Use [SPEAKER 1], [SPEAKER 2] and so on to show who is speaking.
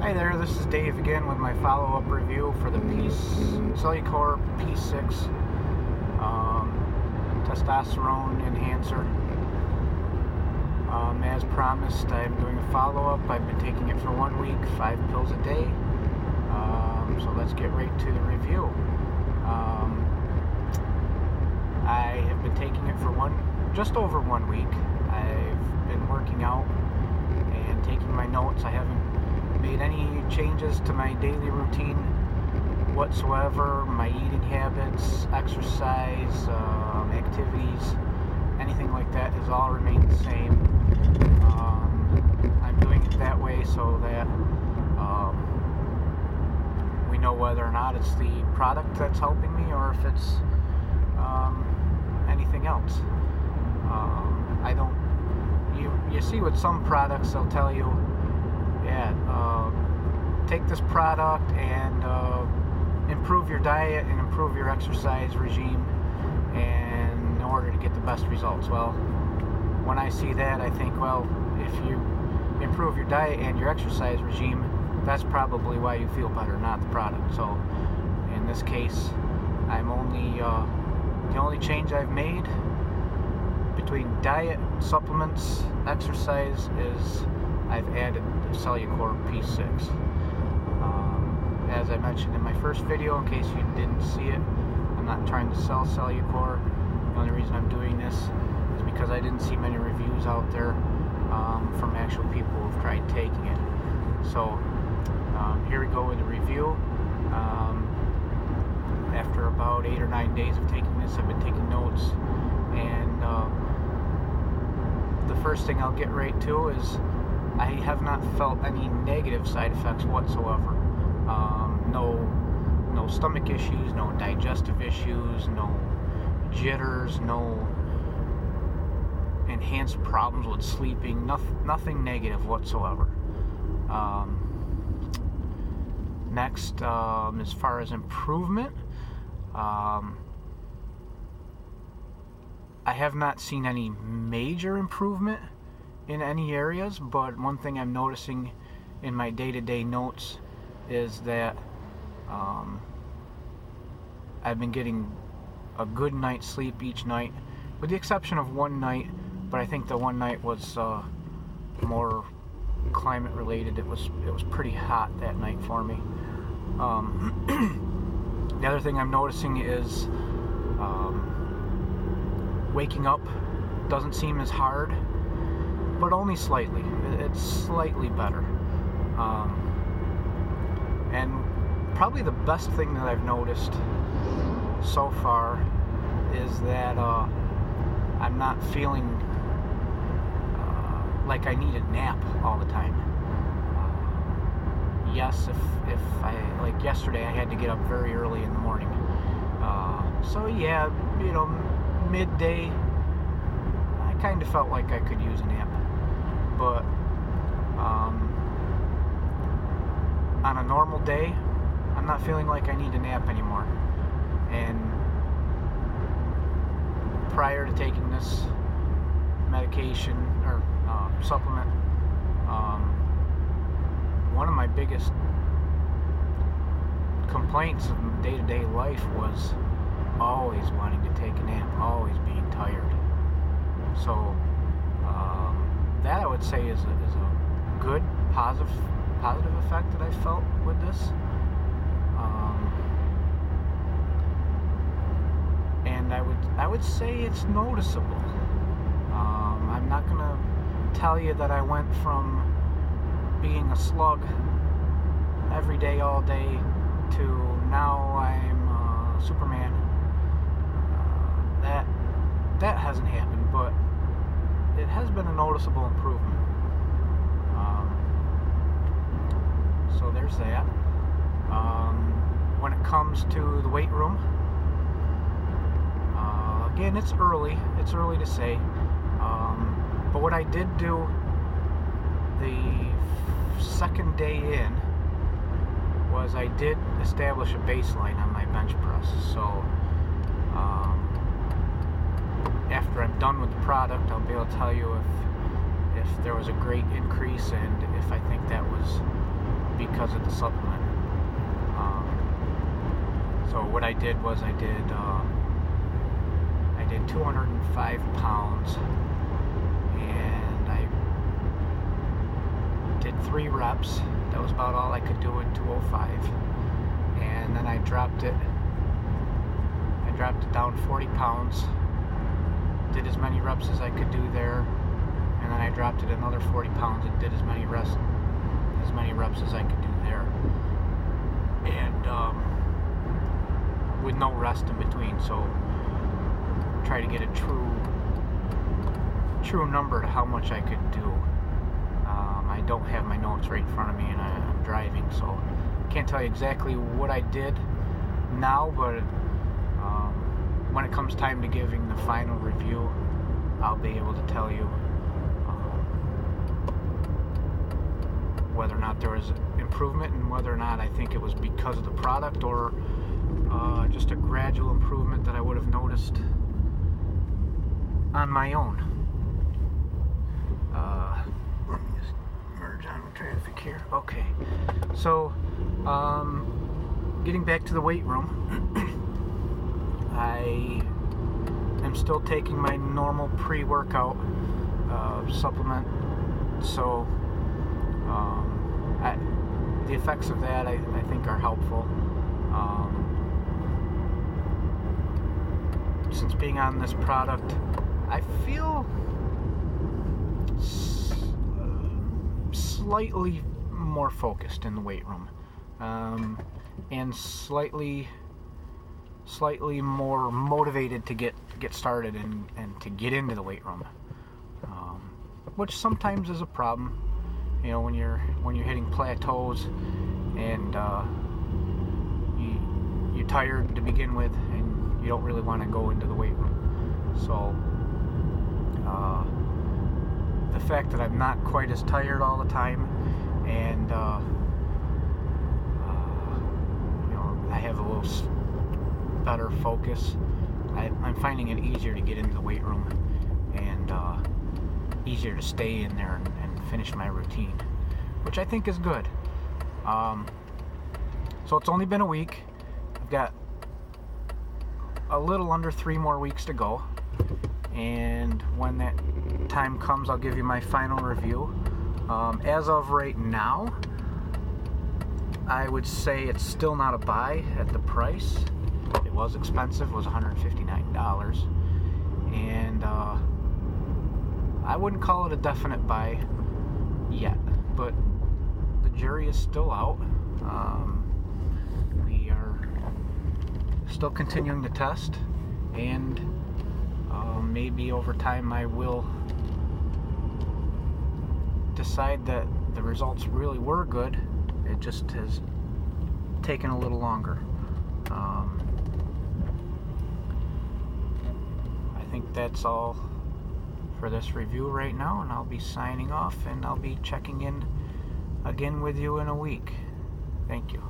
[SPEAKER 1] Hi there, this is Dave again with my follow-up review for the Cellucor P6 testosterone enhancer. As promised, I'm doing a follow-up. I've been taking it for 1 week, 5 pills a day. So let's get right to the review. I have been taking it for just over 1 week. I've been working out and taking my notes. I haven't made any changes to my daily routine whatsoever. My eating habits, exercise, activities, anything like that has all remained the same. I'm doing it that way so that we know whether or not it's the product that's helping me or if it's anything else. I don't. You see with some products they'll tell you, take this product and improve your diet and improve your exercise regime and in order to get the best results. Well, when I see that, I think, well, if you improve your diet and your exercise regime, that's probably why you feel better, not the product. So in this case, I'm only the only change I've made between diet, supplements, exercise is I've added the Cellucor P6. As I mentioned in my first video, in case you didn't see it, I'm not trying to sell Cellucor. The only reason I'm doing this is because I didn't see many reviews out there from actual people who've tried taking it. So here we go with the review. After about 8 or 9 days of taking this, I've been taking notes, and the first thing I'll get right to is I have not felt any negative side effects whatsoever. No stomach issues, no digestive issues, no jitters, no enhanced problems with sleeping, nothing negative whatsoever. Next, as far as improvement, I have not seen any major improvement in any areas, but one thing I'm noticing in my day-to-day notes is that I've been getting a good night's sleep each night, with the exception of one night, but I think the one night was more climate related. It was pretty hot that night for me. The other thing I'm noticing is waking up doesn't seem as hard, but only slightly. It's slightly better. And probably the best thing that I've noticed so far is that I'm not feeling like I need a nap all the time. Yes, if I, like yesterday, I had to get up very early in the morning. So yeah, midday, I kind of felt like I could use a nap. But on a normal day, I'm not feeling like I need a nap anymore. And prior to taking this medication or supplement, one of my biggest complaints of day-to-day life was always wanting to take a nap, always being tired. So that I would say is a good positive effect that I felt with this. And I would say it's noticeable. I'm not gonna tell you that I went from being a slug every day, all day, to now I'm Superman. That hasn't happened, but it has been a noticeable improvement. So there's that. When it comes to the weight room, again, it's early to say, but what I did do the second day in was I did establish a baseline on my bench press. So after I'm done with the product, I'll be able to tell you if there was a great increase and if I think that was because because of the supplement. So what I did was I did 205 pounds, and I did 3 reps. That was about all I could do at 205, and then I dropped it down 40 pounds, did as many reps as I could do there, and then I dropped it another 40 pounds and did as many reps as I could do there, and with no rest in between. So try to get a true number to how much I could do. I don't have my notes right in front of me, and I'm driving, so can't tell you exactly what I did now, but when it comes time to giving the final review, I'll be able to tell you whether or not there was improvement, and whether or not I think it was because of the product, or just a gradual improvement that I would have noticed on my own. Let me just merge on the traffic here. Okay, so getting back to the weight room, I am still taking my normal pre-workout supplement, so the effects of that I think are helpful. Since being on this product, I feel slightly more focused in the weight room, and slightly more motivated to get started and to get into the weight room, which sometimes is a problem, you know, when you're hitting plateaus and you're tired to begin with, and you don't really want to go into the weight room. So the fact that I'm not quite as tired all the time, and you know, I have a little better focus, I'm finding it easier to get into the weight room, and easier to stay in there and finish my routine, which I think is good. So it's only been a week. I've got a little under 3 more weeks to go, and when that time comes, I'll give you my final review. As of right now, I would say it's still not a buy at the price. It was expensive. It was $159, and I wouldn't call it a definite buy yet, but the jury is still out. We are still continuing to test, and maybe over time I will decide that the results really were good. It just has taken a little longer. I think that's all for this review right now, and I'll be signing off, and I'll be checking in again with you in a week. Thank you.